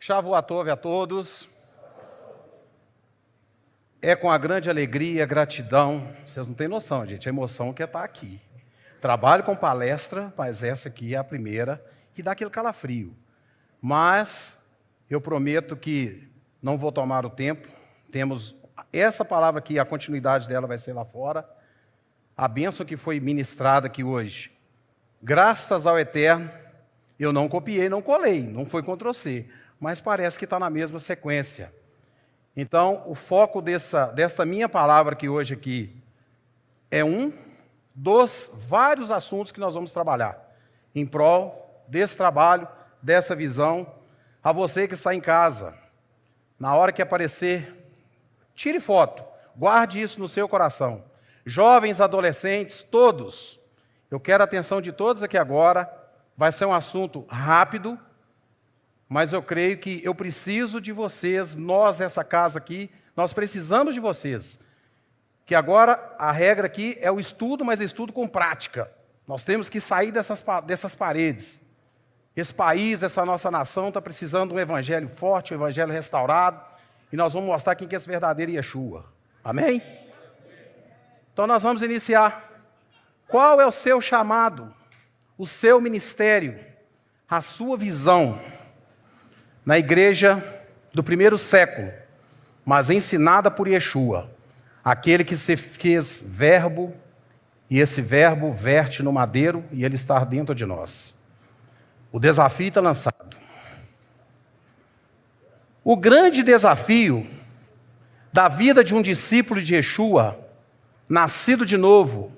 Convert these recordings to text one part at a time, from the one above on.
Shavuot Tov a todos. É com a grande alegria, gratidão. Vocês não têm noção, gente, a emoção que é estar aqui. Trabalho com palestra, mas essa aqui é a primeira e dá aquele calafrio. Mas eu prometo que não vou tomar o tempo. Temos essa palavra aqui, a continuidade dela vai ser lá fora. A bênção que foi ministrada aqui hoje. Graças ao Eterno, eu não copiei, não colei, não foi Ctrl+C, mas parece que está na mesma sequência. Então, o foco desta minha palavra aqui hoje aqui é um dos vários assuntos que nós vamos trabalhar em prol desse trabalho, dessa visão. A você que está em casa, na hora que aparecer, tire foto, guarde isso no seu coração. Jovens, adolescentes, todos, eu quero a atenção de todos aqui agora. Vai ser um assunto rápido, mas eu creio que eu preciso de vocês, nós, essa casa aqui, nós precisamos de vocês. Que agora a regra aqui é o estudo, mas estudo com prática. Nós temos que sair dessas paredes. Esse país, essa nossa nação está precisando de um evangelho forte, um evangelho restaurado, e nós vamos mostrar quem que é esse verdadeiro Yeshua. Amém? Então nós vamos iniciar. Qual é o seu chamado, o seu ministério, a sua visão na igreja do primeiro século, mas ensinada por Yeshua, aquele que se fez verbo, e esse verbo verte no madeiro e ele está dentro de nós. O desafio está lançado. O grande desafio da vida de um discípulo de Yeshua, nascido de novo,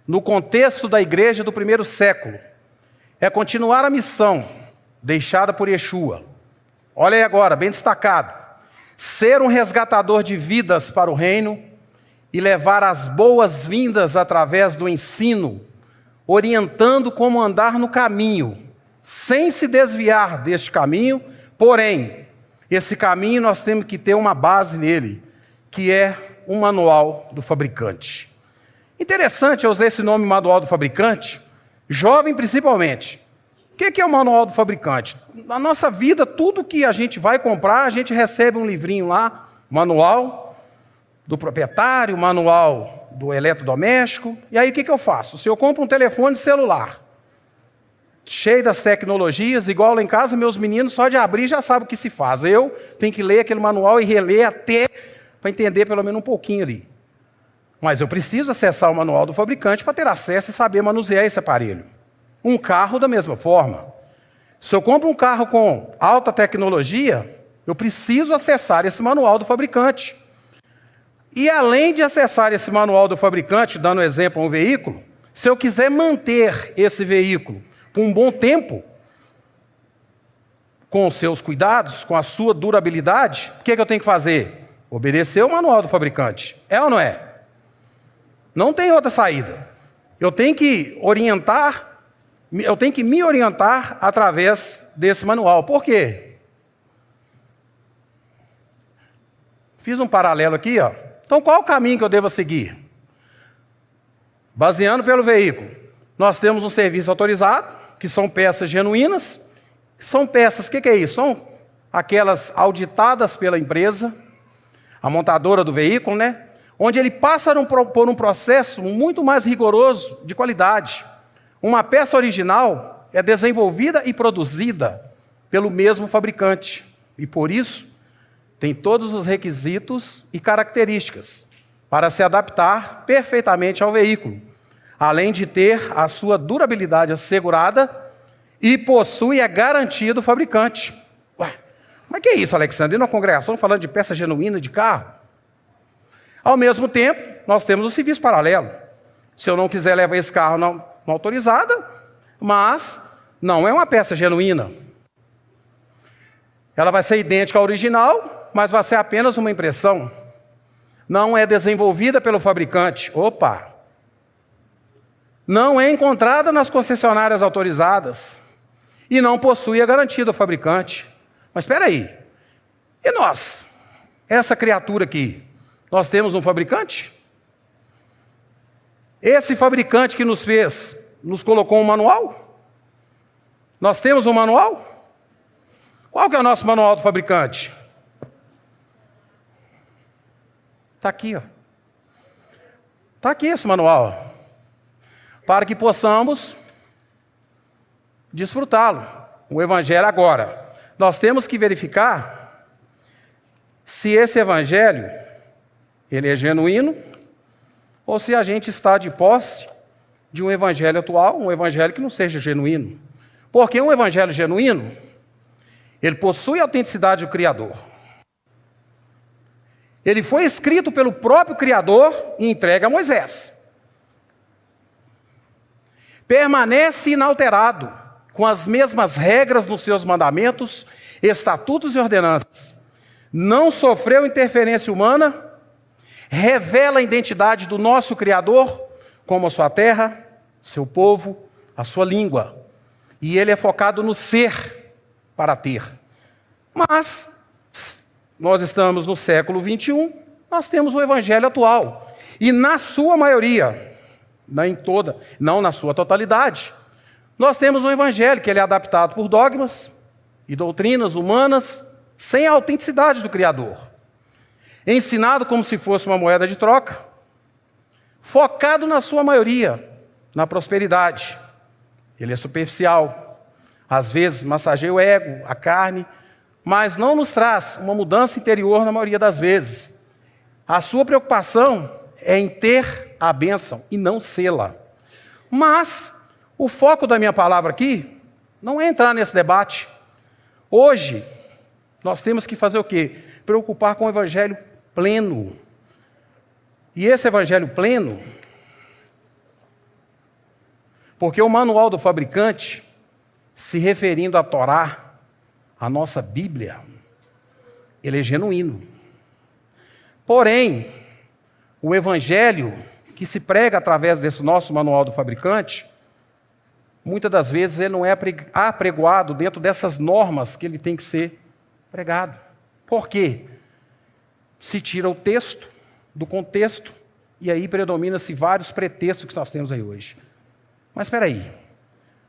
no contexto da igreja do primeiro século, é continuar a missão deixada por Yeshua. Olha aí agora, bem destacado. Ser um resgatador de vidas para o reino e levar as boas-vindas através do ensino, orientando como andar no caminho, sem se desviar deste caminho, porém, esse caminho nós temos que ter uma base nele, que é um manual do fabricante. Interessante eu usar esse nome manual do fabricante, jovem principalmente. O que é o manual do fabricante? Na nossa vida, tudo que a gente vai comprar, a gente recebe um livrinho lá, manual do proprietário, manual do eletrodoméstico. E aí o que eu faço? Se eu compro um telefone celular, cheio das tecnologias, igual lá em casa, meus meninos só de abrir já sabem o que se faz. Eu tenho que ler aquele manual e reler até para entender pelo menos um pouquinho ali. Mas eu preciso acessar o manual do fabricante para ter acesso e saber manusear esse aparelho. Um carro da mesma forma. Se eu compro um carro com alta tecnologia, eu preciso acessar esse manual do fabricante. E além de acessar esse manual do fabricante, dando exemplo a um veículo, se eu quiser manter esse veículo por um bom tempo, com os seus cuidados, com a sua durabilidade, o que eu tenho que fazer? Obedecer o manual do fabricante. É ou não é? Não tem outra saída. Eu tenho que me orientar através desse manual. Por quê? Fiz um paralelo aqui, ó. Então, qual o caminho que eu devo seguir? Baseando pelo veículo. Nós temos um serviço autorizado, que são peças genuínas. São peças, o que é isso? São aquelas auditadas pela empresa, a montadora do veículo, né? Onde ele passa por um processo muito mais rigoroso de qualidade. Uma peça original é desenvolvida e produzida pelo mesmo fabricante. E por isso, tem todos os requisitos e características para se adaptar perfeitamente ao veículo, além de ter a sua durabilidade assegurada e possui a garantia do fabricante. Ué, mas que é isso, Alexandre? Numa congregação falando de peça genuína de carro? Ao mesmo tempo, nós temos um serviço paralelo. Se eu não quiser levar esse carro não autorizada, mas não é uma peça genuína. Ela vai ser idêntica ao original, mas vai ser apenas uma impressão. Não é desenvolvida pelo fabricante. Opa! Não é encontrada nas concessionárias autorizadas e não possui a garantia do fabricante. Mas espera aí. E nós? Essa criatura aqui? Nós temos um fabricante? Esse fabricante que nos fez, nos colocou um manual? Nós temos um manual? Qual que é o nosso manual do fabricante? Está aqui, ó. Está aqui esse manual, ó, para que possamos desfrutá-lo. O Evangelho agora. Nós temos que verificar se esse Evangelho ele é genuíno ou se a gente está de posse de um Evangelho atual, um Evangelho que não seja genuíno. Porque um Evangelho genuíno, ele possui a autenticidade do Criador. Ele foi escrito pelo próprio Criador e entregue a Moisés. Permanece inalterado, com as mesmas regras nos seus mandamentos, estatutos e ordenanças. Não sofreu interferência humana, revela a identidade do nosso Criador, como a sua terra, seu povo, a sua língua. E ele é focado no ser para ter. Mas nós estamos no século 21, nós temos o Evangelho atual. E na sua maioria, não na sua totalidade, nós temos um Evangelho que ele é adaptado por dogmas e doutrinas humanas sem a autenticidade do Criador. Ensinado como se fosse uma moeda de troca, focado na sua maioria, na prosperidade. Ele é superficial, às vezes massageia o ego, a carne, mas não nos traz uma mudança interior na maioria das vezes. A sua preocupação é em ter a bênção e não sê-la. Mas o foco da minha palavra aqui não é entrar nesse debate. Hoje, nós temos que fazer o quê? Preocupar com o Evangelho pleno. E esse Evangelho pleno, porque o manual do fabricante, se referindo à Torá, a nossa Bíblia, ele é genuíno. Porém, o Evangelho que se prega através desse nosso manual do fabricante, muitas das vezes ele não é apregoado dentro dessas normas que ele tem que ser pregado. Por quê? Se tira o texto do contexto e aí predomina-se vários pretextos que nós temos aí hoje. Mas espera aí,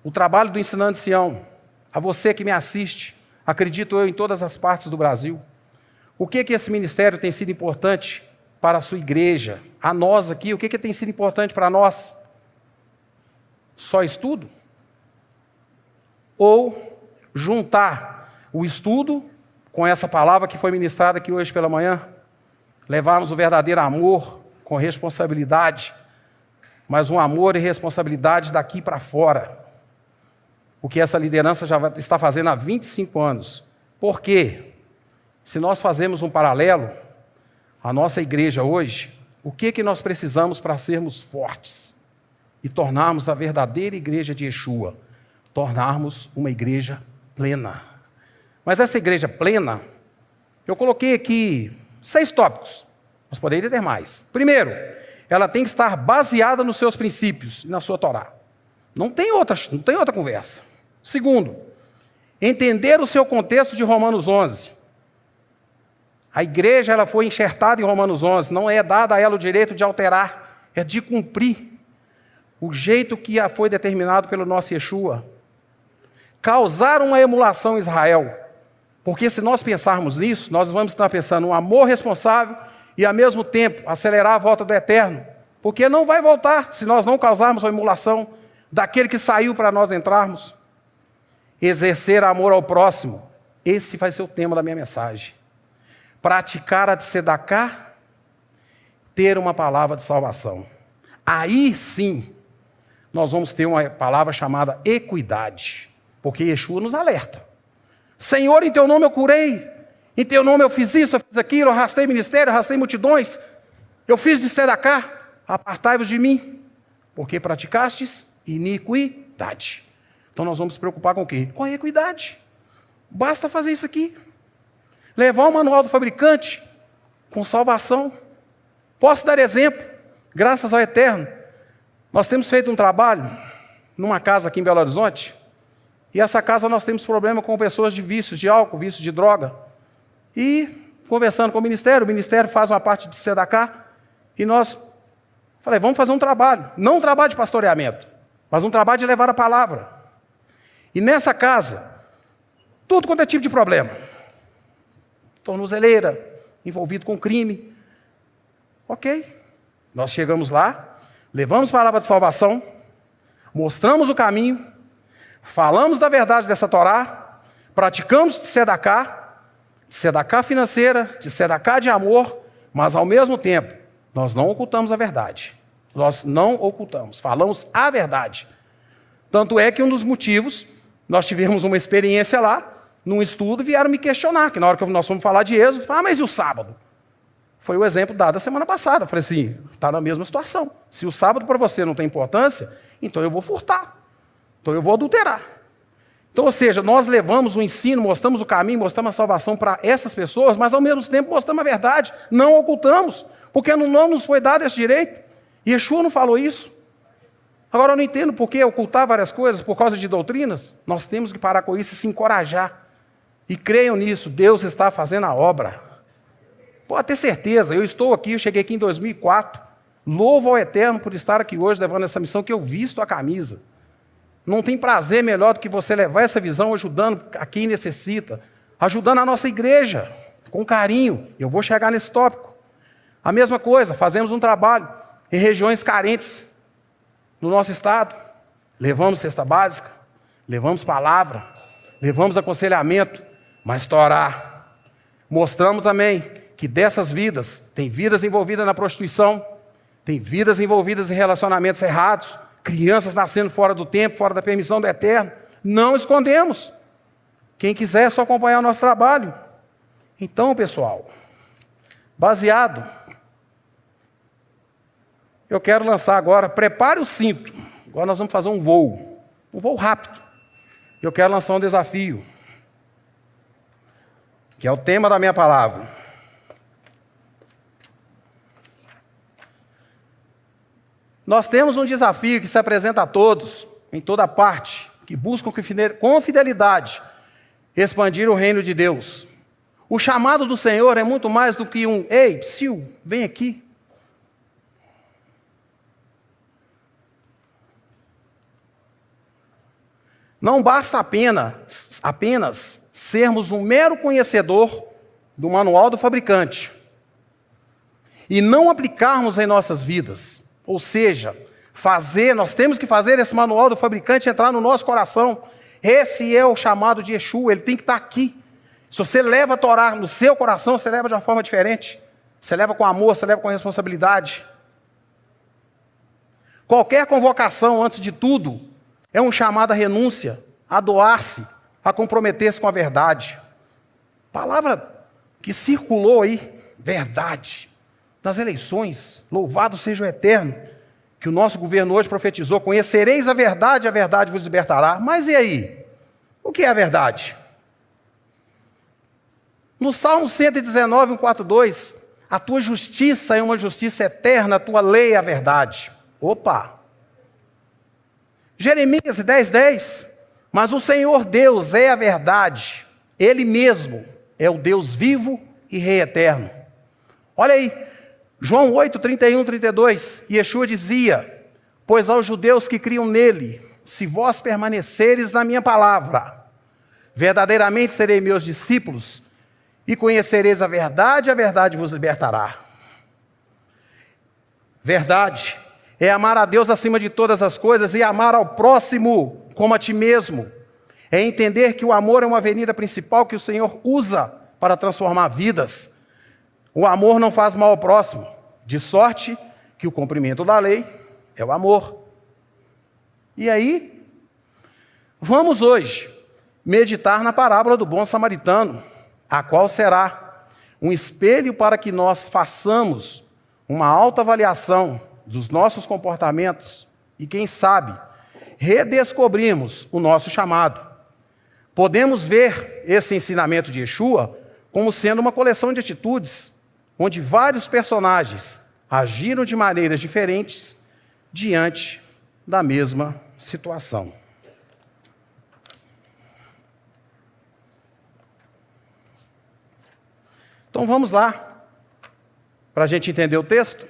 o trabalho do Ensinando Sião, a você que me assiste, acredito eu, em todas as partes do Brasil, o que esse ministério tem sido importante para a sua igreja? A nós aqui, o que tem sido importante para nós? Só estudo? Ou juntar o estudo com essa palavra que foi ministrada aqui hoje pela manhã? Levarmos o verdadeiro amor com responsabilidade, mas um amor e responsabilidade daqui para fora. O que essa liderança já está fazendo há 25 anos. Por quê? Se nós fazemos um paralelo, a nossa igreja hoje, o que nós precisamos para sermos fortes e tornarmos a verdadeira igreja de Yeshua? Tornarmos uma igreja plena. Mas essa igreja plena, eu coloquei aqui 6 tópicos, mas poderia ter mais. Primeiro, ela tem que estar baseada nos seus princípios e na sua Torá. Não tem outra conversa. Segundo, entender o seu contexto de Romanos 11. A igreja ela foi enxertada em Romanos 11, não é dado a ela o direito de alterar, é de cumprir o jeito que foi determinado pelo nosso Yeshua. Causar uma emulação em Israel, porque se nós pensarmos nisso, nós vamos estar pensando um amor responsável e, ao mesmo tempo, acelerar a volta do Eterno, porque não vai voltar se nós não causarmos uma emulação daquele que saiu para nós entrarmos. Exercer amor ao próximo, esse vai ser o tema da minha mensagem. Praticar a tzedaká, ter uma palavra de salvação. Aí sim, nós vamos ter uma palavra chamada equidade, porque Yeshua nos alerta. Senhor, em teu nome eu curei, em teu nome eu fiz isso, eu fiz aquilo, eu arrastei ministério, eu arrastei multidões, eu fiz de tzedaká, apartai-vos de mim, porque praticastes iniquidade. Então nós vamos nos preocupar com o quê? Com a equidade. Basta fazer isso aqui. Levar o manual do fabricante com salvação. Posso dar exemplo, graças ao Eterno. Nós temos feito um trabalho numa casa aqui em Belo Horizonte, e essa casa nós temos problema com pessoas de vícios de álcool, vícios de droga. E conversando com o ministério faz uma parte de tzedaká, e nós falei, vamos fazer um trabalho, não um trabalho de pastoreamento, mas um trabalho de levar a palavra. E nessa casa, tudo quanto é tipo de problema. Tornozeleira, envolvido com crime. Ok. Nós chegamos lá, levamos a palavra de salvação, mostramos o caminho, falamos da verdade dessa Torá, praticamos de tzedaká financeira, de tzedaká de amor, mas ao mesmo tempo, nós não ocultamos a verdade. Nós não ocultamos, falamos a verdade. Tanto é que um dos motivos, nós tivemos uma experiência lá, num estudo, vieram me questionar, que na hora que nós fomos falar de Êxodo, mas e o sábado? Foi o exemplo dado a semana passada. Eu falei assim, está na mesma situação. Se o sábado para você não tem importância, então eu vou furtar. Então eu vou adulterar. Então, ou seja, nós levamos o ensino, mostramos o caminho, mostramos a salvação para essas pessoas, mas ao mesmo tempo mostramos a verdade. Não ocultamos, porque não nos foi dado esse direito. E Yeshua não falou isso. Agora eu não entendo por que ocultar várias coisas por causa de doutrinas. Nós temos que parar com isso e se encorajar. E creiam nisso, Deus está fazendo a obra. Pode ter certeza, eu estou aqui, eu cheguei aqui em 2004, louvo ao Eterno por estar aqui hoje levando essa missão que eu visto a camisa. Não tem prazer melhor do que você levar essa visão ajudando a quem necessita, ajudando a nossa igreja, com carinho. Eu vou chegar nesse tópico. A mesma coisa, fazemos um trabalho em regiões carentes no nosso estado, levamos cesta básica, levamos palavra, levamos aconselhamento, mas Torá. Mostramos também que dessas vidas, tem vidas envolvidas na prostituição, tem vidas envolvidas em relacionamentos errados, crianças nascendo fora do tempo, fora da permissão do Eterno. Não escondemos. Quem quiser é só acompanhar o nosso trabalho. Então, pessoal, baseado, eu quero lançar agora, prepare o cinto. Agora nós vamos fazer um voo rápido. Eu quero lançar um desafio, que é o tema da minha palavra. Nós temos um desafio que se apresenta a todos, em toda parte, que buscam com fidelidade expandir o reino de Deus. O chamado do Senhor é muito mais do que um, ei, psiu, vem aqui. Não basta apenas sermos um mero conhecedor do manual do fabricante e não aplicarmos em nossas vidas. Ou seja, nós temos que fazer esse manual do fabricante entrar no nosso coração. Esse é o chamado de Yeshua, ele tem que estar aqui. Se você leva a Torá no seu coração, você leva de uma forma diferente. Você leva com amor, você leva com responsabilidade. Qualquer convocação, antes de tudo, é um chamado à renúncia, a doar-se, a comprometer-se com a verdade. Palavra que circulou aí, verdade. Nas eleições, louvado seja o Eterno, que o nosso governo hoje profetizou, conhecereis a verdade vos libertará. Mas e aí? O que é a verdade? No Salmo 119, 142, a tua justiça é uma justiça eterna, a tua lei é a verdade. Opa! Jeremias 10:10, mas o Senhor Deus é a verdade, Ele mesmo é o Deus vivo e Rei eterno. Olha aí, João 8, 31, 32, Yeshua dizia, pois aos judeus que criam nele, se vós permaneceres na minha palavra, verdadeiramente serei meus discípulos, e conhecereis a verdade vos libertará. Verdade é amar a Deus acima de todas as coisas e amar ao próximo como a ti mesmo. É entender que o amor é uma avenida principal que o Senhor usa para transformar vidas. O amor não faz mal ao próximo, de sorte que o cumprimento da lei é o amor. E aí, vamos hoje meditar na parábola do bom samaritano, a qual será um espelho para que nós façamos uma autoavaliação dos nossos comportamentos e, quem sabe, redescobrirmos o nosso chamado. Podemos ver esse ensinamento de Yeshua como sendo uma coleção de atitudes, onde vários personagens agiram de maneiras diferentes diante da mesma situação. Então vamos lá, para a gente entender o texto.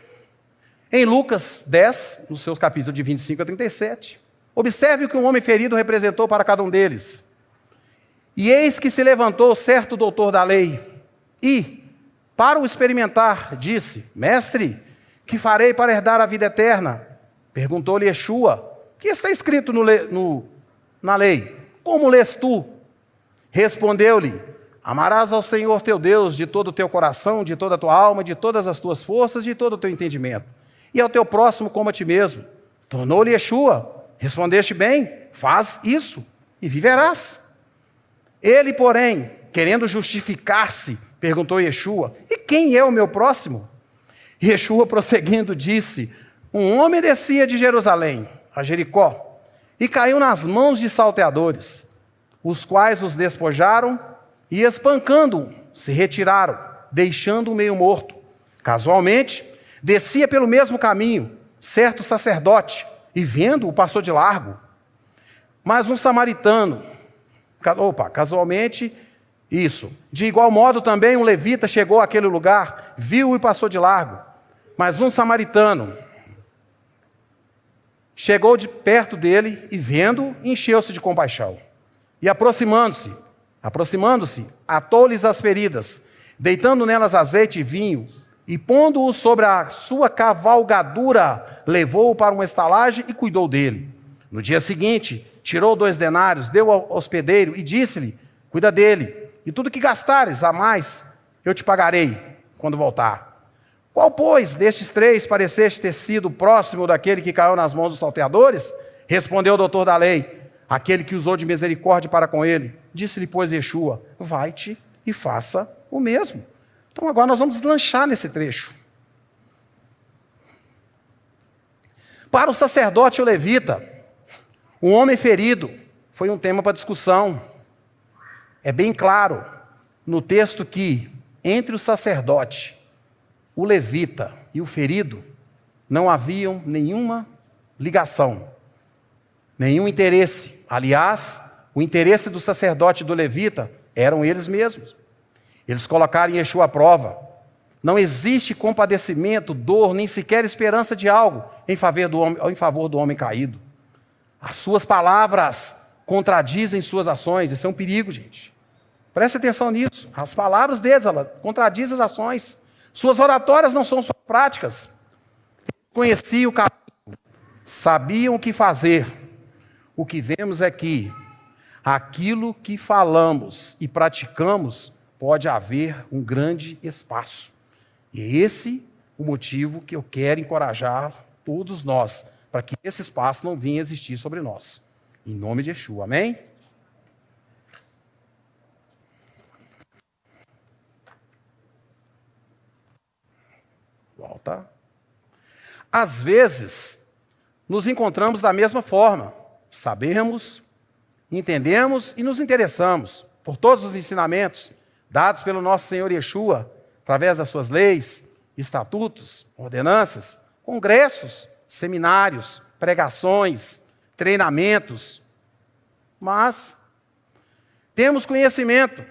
Em Lucas 10, nos seus capítulos de 25 a 37, observe o que um homem ferido representou para cada um deles. E eis que se levantou certo doutor da lei e, para o experimentar, disse: Mestre, que farei para herdar a vida eterna? Perguntou-lhe Yeshua: que está escrito na lei? Como lês tu? Respondeu-lhe: amarás ao Senhor teu Deus de todo o teu coração, de toda a tua alma, de todas as tuas forças, de todo o teu entendimento, e ao teu próximo como a ti mesmo. Tornou-lhe Yeshua: respondeste bem, faz isso e viverás. Ele, porém, querendo justificar-se, perguntou Yeshua: e quem é o meu próximo? Yeshua, prosseguindo, disse: um homem descia de Jerusalém a Jericó e caiu nas mãos de salteadores, os quais os despojaram e, espancando-o, se retiraram, deixando-o meio morto. Casualmente, descia pelo mesmo caminho certo sacerdote e, vendo-o, passou de largo. Mas um samaritano, casualmente, isso. De igual modo também um levita chegou àquele lugar, viu-o e passou de largo. Mas um samaritano chegou de perto dele e, vendo-o, encheu-se de compaixão. E aproximando-se, atou-lhes as feridas, deitando nelas azeite e vinho, e pondo-o sobre a sua cavalgadura, levou-o para uma estalagem e cuidou dele. No dia seguinte, tirou 2 denários, deu ao hospedeiro e disse-lhe: cuida dele, e tudo que gastares a mais, eu te pagarei quando voltar. Qual, pois, destes 3 pareceste ter sido próximo daquele que caiu nas mãos dos salteadores? Respondeu o doutor da lei: aquele que usou de misericórdia para com ele. Disse-lhe, pois, Yeshua: vai-te e faça o mesmo. Então agora nós vamos deslanchar nesse trecho. Para o sacerdote e o levita, um homem ferido foi um tema para discussão. É bem claro no texto que entre o sacerdote, o levita e o ferido não haviam nenhuma ligação, nenhum interesse. Aliás, o interesse do sacerdote e do levita eram eles mesmos. Eles colocaram Yeshua à prova. Não existe compadecimento, dor, nem sequer esperança de algo em favor do homem caído. As suas palavras contradizem suas ações. Isso é um perigo, gente. Preste atenção nisso. As palavras deles, elas contradizem as ações. Suas oratórias não são suas práticas. Conheciam o caminho, sabiam o que fazer. O que vemos é que aquilo que falamos e praticamos pode haver um grande espaço. E é esse o motivo que eu quero encorajar todos nós, para que esse espaço não venha existir sobre nós. Em nome de Yeshua, amém? Volta. Às vezes, nos encontramos da mesma forma. Sabemos, entendemos e nos interessamos por todos os ensinamentos dados pelo nosso Senhor Yeshua, através das suas leis, estatutos, ordenanças, congressos, seminários, pregações, treinamentos. Mas temos conhecimento,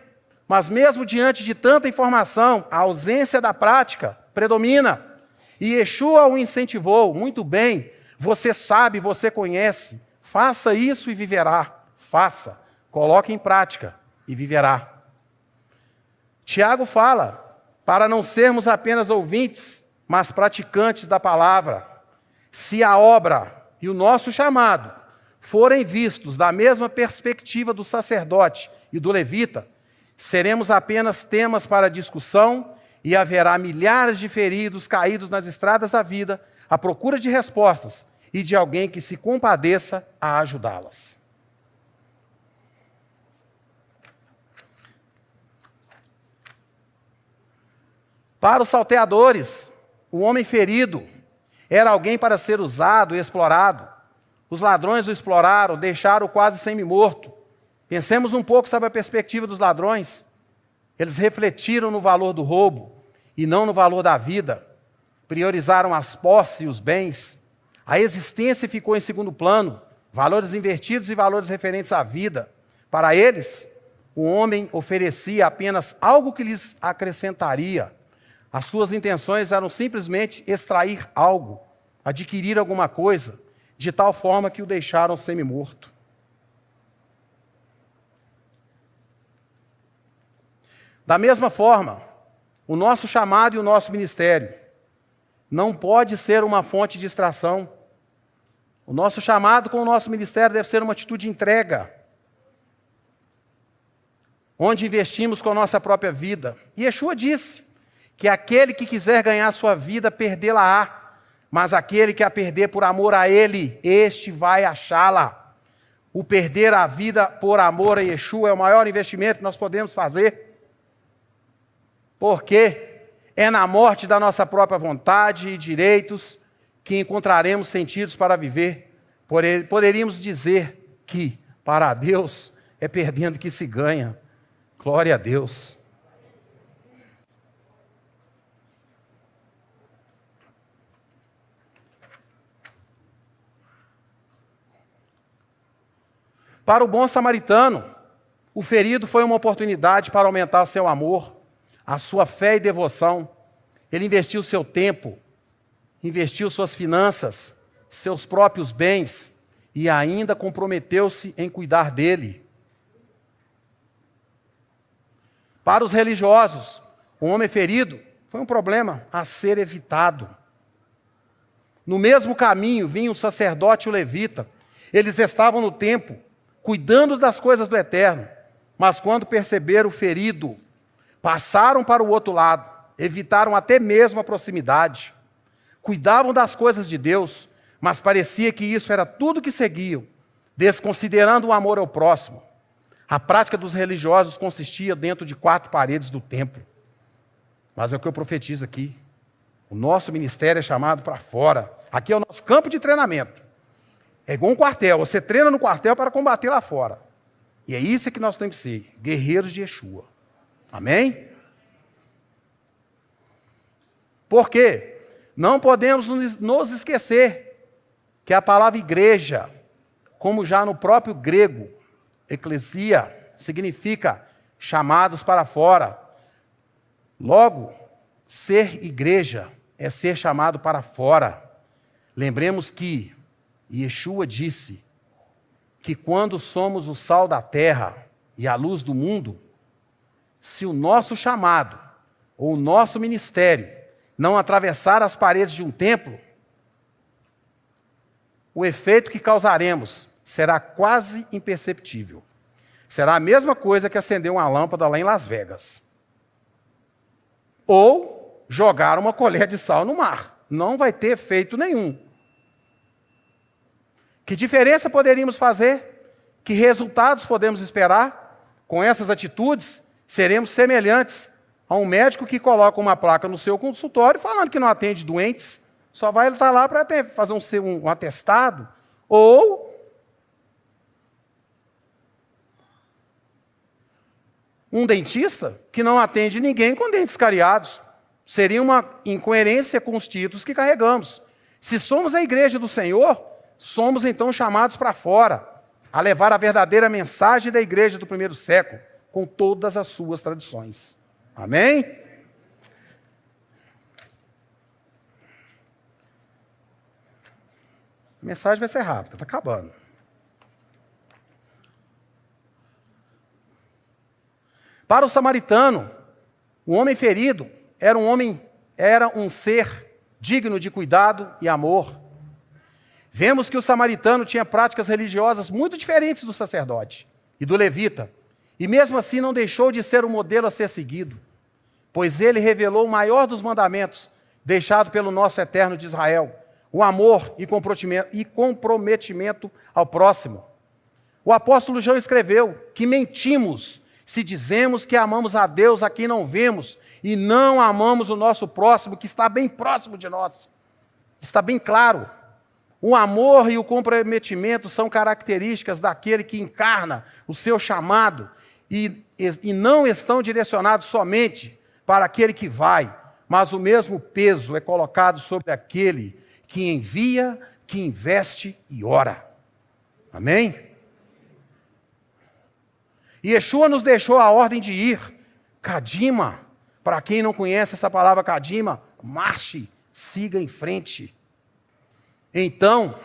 mas mesmo diante de tanta informação, a ausência da prática predomina. E Yeshua o incentivou: muito bem, você sabe, você conhece, faça isso e viverá. Faça, coloque em prática e viverá. Tiago fala, para não sermos apenas ouvintes, mas praticantes da palavra. Se a obra e o nosso chamado forem vistos da mesma perspectiva do sacerdote e do levita, seremos apenas temas para discussão e haverá milhares de feridos caídos nas estradas da vida à procura de respostas e de alguém que se compadeça a ajudá-las. Para os salteadores, o homem ferido era alguém para ser usado e explorado. Os ladrões o exploraram, deixaram-o quase semi-morto. Pensemos um pouco sobre a perspectiva dos ladrões. Eles refletiram no valor do roubo e não no valor da vida. Priorizaram as posses e os bens. A existência ficou em segundo plano, valores invertidos e valores referentes à vida. Para eles, o homem oferecia apenas algo que lhes acrescentaria. As suas intenções eram simplesmente extrair algo, adquirir alguma coisa, de tal forma que o deixaram semi-morto. Da mesma forma, o nosso chamado e o nosso ministério não pode ser uma fonte de distração. O nosso chamado com o nosso ministério deve ser uma atitude de entrega, onde investimos com a nossa própria vida. E Yeshua disse que aquele que quiser ganhar a sua vida, perdê-la-á, mas aquele que a perder por amor a Ele, este vai achá-la. O perder a vida por amor a Yeshua é o maior investimento que nós podemos fazer, porque é na morte da nossa própria vontade e direitos que encontraremos sentidos para viver. Poderíamos dizer que, para Deus, é perdendo que se ganha. Glória a Deus. Para o bom samaritano, o ferido foi uma oportunidade para aumentar seu amor, a sua fé e devoção. Ele investiu seu tempo, investiu suas finanças, seus próprios bens e ainda comprometeu-se em cuidar dele. Para os religiosos, o homem ferido foi um problema a ser evitado. No mesmo caminho vinha o sacerdote e o levita. Eles estavam no templo, cuidando das coisas do eterno, mas quando perceberam o ferido, passaram para o outro lado, evitaram até mesmo a proximidade. Cuidavam das coisas de Deus, mas parecia que isso era tudo que seguiam, desconsiderando o amor ao próximo. A prática dos religiosos consistia dentro de 4 paredes do templo. Mas é o que eu profetizo aqui. O nosso ministério é chamado para fora. Aqui é o nosso campo de treinamento. É igual um quartel. Você treina no quartel para combater lá fora. E é isso que nós temos que ser. Guerreiros de Yeshua. Amém? Por quê? Não podemos nos esquecer que a palavra igreja, como já no próprio grego, eclesia, significa chamados para fora. Logo, ser igreja é ser chamado para fora. Lembremos que Yeshua disse que quando somos o sal da terra e a luz do mundo, se o nosso chamado ou o nosso ministério não atravessar as paredes de um templo, o efeito que causaremos será quase imperceptível. Será a mesma coisa que acender uma lâmpada lá em Las Vegas. Ou jogar uma colher de sal no mar. Não vai ter efeito nenhum. Que diferença poderíamos fazer? Que resultados podemos esperar? Com essas atitudes, seremos semelhantes a um médico que coloca uma placa no seu consultório falando que não atende doentes, só vai estar lá para fazer um atestado, ou um dentista que não atende ninguém com dentes cariados. Seria uma incoerência com os títulos que carregamos. Se somos a igreja do Senhor, somos então chamados para fora, a levar a verdadeira mensagem da igreja do primeiro século, com todas as suas tradições. Amém? A mensagem vai ser rápida, está acabando. Para o samaritano, o homem ferido era um ser digno de cuidado e amor. Vemos que o samaritano tinha práticas religiosas muito diferentes do sacerdote e do levita, e mesmo assim não deixou de ser um modelo a ser seguido, pois ele revelou o maior dos mandamentos deixado pelo nosso Eterno de Israel, o amor e comprometimento ao próximo. O apóstolo João escreveu que mentimos se dizemos que amamos a Deus a quem não vemos e não amamos o nosso próximo, que está bem próximo de nós. Está bem claro. O amor e o comprometimento são características daquele que encarna o seu chamado e não estão direcionados somente para aquele que vai, mas o mesmo peso é colocado sobre aquele que envia, que investe e ora. Amém? E Yeshua nos deixou a ordem de ir. Kadima, para quem não conhece essa palavra kadima, marche, siga em frente. Então,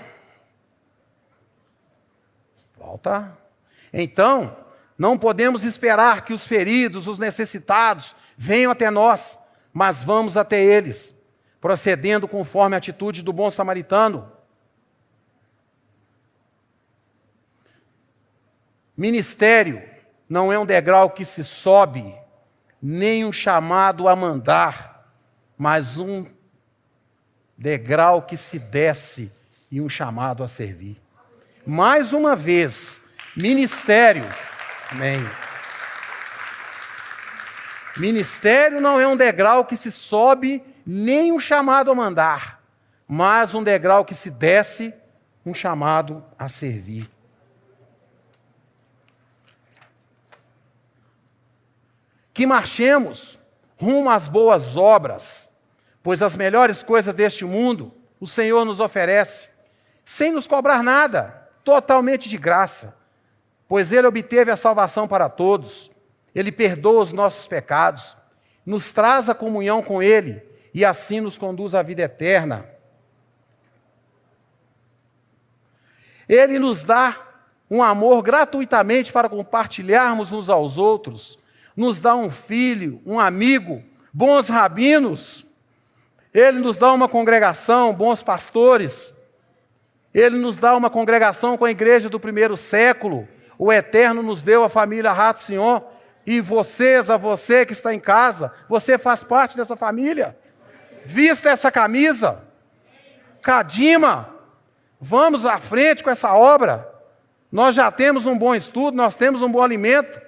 Não podemos esperar que os feridos, os necessitados, venham até nós, mas vamos até eles, procedendo conforme a atitude do bom samaritano. Ministério não é um degrau que se sobe, nem um chamado a mandar, mas um degrau que se desce e um chamado a servir. Mais uma vez, ministério, amém. Ministério não é um degrau que se sobe, nem um chamado a mandar, mas um degrau que se desce, um chamado a servir. Que marchemos rumo às boas obras, pois as melhores coisas deste mundo o Senhor nos oferece, sem nos cobrar nada, totalmente de graça, pois Ele obteve a salvação para todos, Ele perdoa os nossos pecados, nos traz a comunhão com Ele e assim nos conduz à vida eterna. Ele nos dá um amor gratuitamente para compartilharmos uns aos outros, nos dá um filho, um amigo, bons rabinos. Ele nos dá uma congregação, bons pastores. Ele nos dá uma congregação com a igreja do primeiro século. O Eterno nos deu a família Ratzion. E você que está em casa, você faz parte dessa família. Vista essa camisa. Cadima. Vamos à frente com essa obra. Nós já temos um bom estudo, nós temos um bom alimento.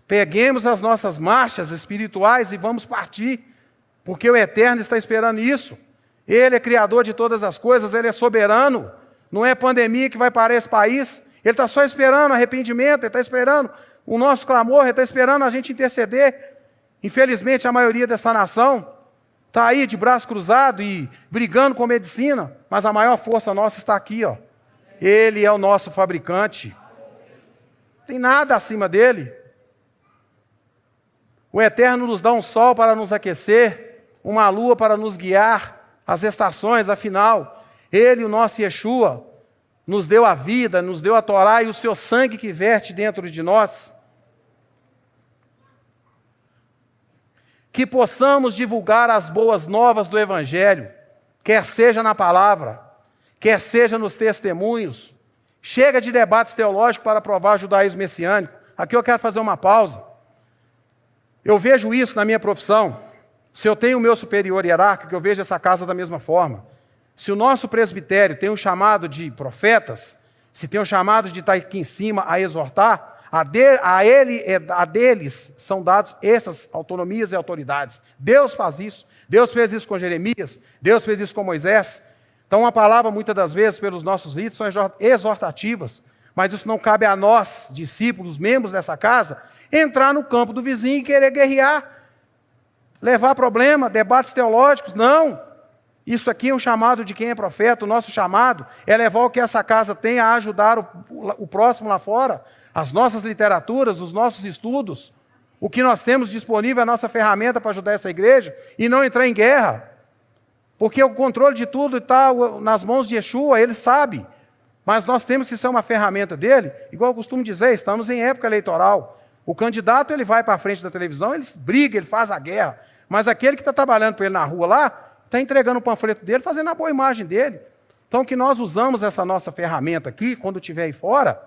Peguemos as nossas marchas espirituais e vamos partir, porque o Eterno está esperando isso. Ele é criador de todas as coisas, Ele é soberano. Não é pandemia que vai parar esse país. Ele está só esperando arrependimento, Ele está esperando o nosso clamor, Ele está esperando a gente interceder. Infelizmente, a maioria dessa nação está aí de braço cruzado e brigando com medicina, mas a maior força nossa está aqui, ó. Ele é o nosso fabricante. Não tem nada acima dele. O Eterno nos dá um sol para nos aquecer, uma lua para nos guiar, as estações, afinal, Ele, o nosso Yeshua, nos deu a vida, nos deu a Torá e o seu sangue que verte dentro de nós. Que possamos divulgar as boas novas do Evangelho, quer seja na palavra, quer seja nos testemunhos. Chega de debates teológicos para provar o judaísmo messiânico. Aqui eu quero fazer uma pausa. Eu vejo isso na minha profissão. Se eu tenho o meu superior hierárquico, eu vejo essa casa da mesma forma. Se o nosso presbitério tem um chamado de profetas, se tem um chamado de estar aqui em cima a exortar, a deles são dados essas autonomias e autoridades. Deus faz isso. Deus fez isso com Jeremias, Deus fez isso com Moisés. Então, uma palavra, muitas das vezes, pelos nossos líderes, são exortativas, mas isso não cabe a nós, discípulos, membros dessa casa, entrar no campo do vizinho e querer guerrear, levar problema, debates teológicos. Não. Isso aqui é um chamado de quem é profeta. O nosso chamado é levar o que essa casa tem a ajudar o próximo lá fora, as nossas literaturas, os nossos estudos, o que nós temos disponível, a nossa ferramenta para ajudar essa igreja, e não entrar em guerra, porque o controle de tudo está nas mãos de Yeshua, Ele sabe, mas nós temos que ser uma ferramenta dele, igual eu costumo dizer, estamos em época eleitoral. O candidato, ele vai para a frente da televisão, ele briga, ele faz a guerra, mas aquele que está trabalhando para ele na rua lá, está entregando o panfleto dele, fazendo a boa imagem dele. Então, que nós usamos essa nossa ferramenta aqui, quando estiver aí fora,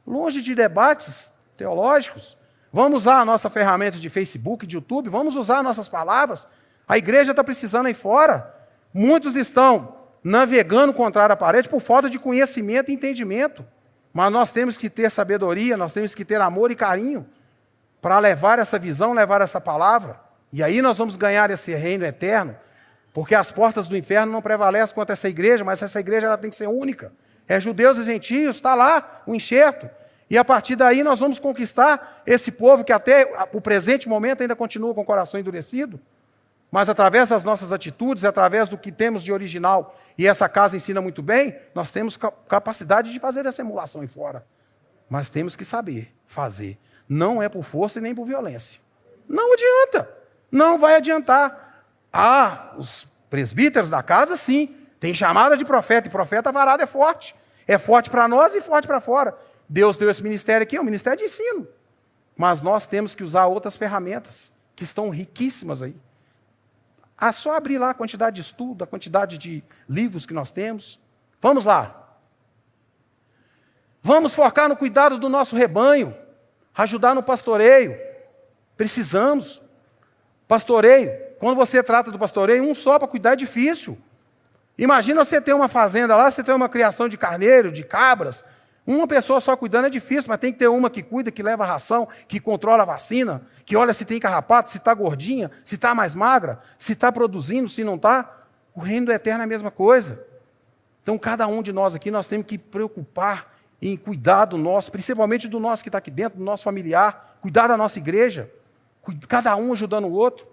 longe de debates teológicos. Vamos usar a nossa ferramenta de Facebook, de YouTube, vamos usar nossas palavras. A igreja está precisando aí fora. Muitos estão navegando contra a parede por falta de conhecimento e entendimento. Mas nós temos que ter sabedoria, nós temos que ter amor e carinho para levar essa visão, levar essa palavra. E aí nós vamos ganhar esse reino eterno. Porque as portas do inferno não prevalecem contra essa igreja, mas essa igreja ela tem que ser única. É judeus e gentios, está lá o enxerto. E a partir daí nós vamos conquistar esse povo que até o presente momento ainda continua com o coração endurecido. Mas através das nossas atitudes, através do que temos de original, e essa casa ensina muito bem, nós temos capacidade de fazer essa emulação aí fora. Mas temos que saber fazer. Não é por força e nem por violência. Não adianta. Não vai adiantar. Os presbíteros da casa, sim, tem chamada de profeta, e profeta varado é forte. É forte para nós e forte para fora. Deus deu esse ministério aqui, é um ministério de ensino. Mas nós temos que usar outras ferramentas, que estão riquíssimas aí. É só abrir lá a quantidade de estudo, a quantidade de livros que nós temos. Vamos lá. Vamos focar no cuidado do nosso rebanho, ajudar no pastoreio. Precisamos. Pastoreio. Quando você trata do pastoreio, um só para cuidar é difícil. Imagina você ter uma fazenda lá, você tem uma criação de carneiro, de cabras. Uma pessoa só cuidando é difícil, mas tem que ter uma que cuida, que leva a ração, que controla a vacina, que olha se tem carrapato, se está gordinha, se está mais magra, se está produzindo, se não está. O reino do eterno é a mesma coisa. Então, cada um de nós aqui, nós temos que preocupar em cuidar do nosso, principalmente do nosso que está aqui dentro, do nosso familiar, cuidar da nossa igreja, cada um ajudando o outro.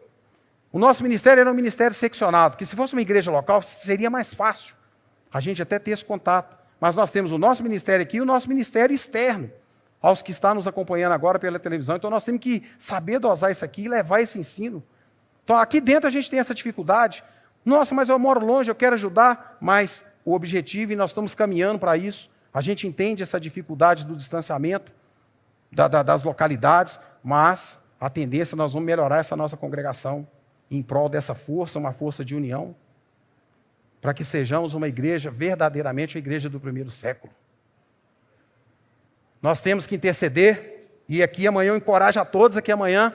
O nosso ministério era um ministério seccionado, que se fosse uma igreja local, seria mais fácil a gente até ter esse contato. Mas nós temos o nosso ministério aqui e o nosso ministério externo, aos que estão nos acompanhando agora pela televisão. Então nós temos que saber dosar isso aqui e levar esse ensino. Então aqui dentro a gente tem essa dificuldade. Nossa, mas eu moro longe, eu quero ajudar. Mas o objetivo, e nós estamos caminhando para isso, a gente entende essa dificuldade do distanciamento das localidades, mas a tendência nós vamos melhorar essa nossa congregação em prol dessa força, uma força de união, para que sejamos uma igreja, verdadeiramente a igreja do primeiro século. Nós temos que interceder, e aqui amanhã eu encorajo a todos aqui amanhã,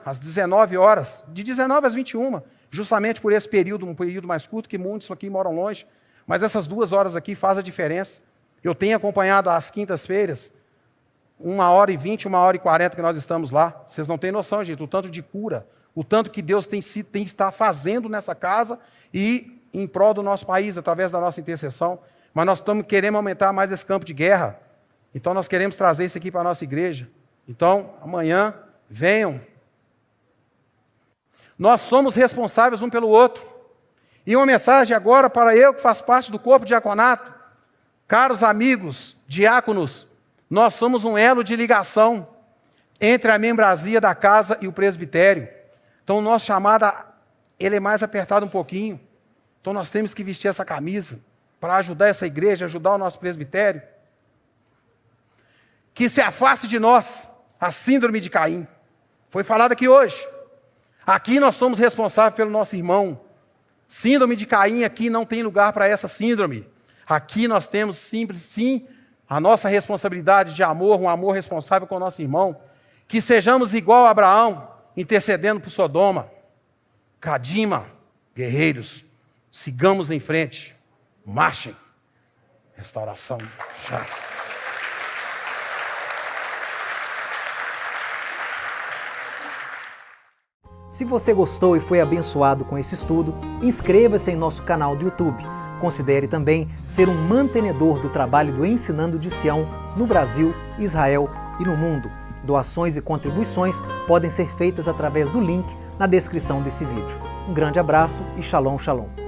às 19 horas, de 19 às 21, justamente por esse período, um período mais curto, que muitos aqui moram longe, mas essas 2 horas aqui fazem a diferença. Eu tenho acompanhado às quintas-feiras, 1h20, 1h40 que nós estamos lá. Vocês não têm noção, gente, o tanto de cura, o tanto que Deus tem está fazendo nessa casa e em prol do nosso país, através da nossa intercessão. Mas nós queremos aumentar mais esse campo de guerra. Então nós queremos trazer isso aqui para a nossa igreja. Então, amanhã, venham. Nós somos responsáveis um pelo outro. E uma mensagem agora para eu, que faço parte do corpo diaconato. Caros amigos, diáconos, nós somos um elo de ligação entre a membresia da casa e o presbitério. Então, o nosso chamado, ele é mais apertado um pouquinho. Então, nós temos que vestir essa camisa para ajudar essa igreja, ajudar o nosso presbitério. Que se afaste de nós a síndrome de Caim. Foi falado aqui hoje. Aqui nós somos responsáveis pelo nosso irmão. Síndrome de Caim, aqui não tem lugar para essa síndrome. Aqui nós temos sim, a nossa responsabilidade de amor, um amor responsável com o nosso irmão. Que sejamos igual a Abraão, intercedendo por Sodoma. Cadima, guerreiros, sigamos em frente, marchem. Restauração já. Se você gostou e foi abençoado com esse estudo, inscreva-se em nosso canal do YouTube. Considere também ser um mantenedor do trabalho do Ensinando de Sião no Brasil, Israel e no mundo. Doações e contribuições podem ser feitas através do link na descrição desse vídeo. Um grande abraço e shalom, shalom.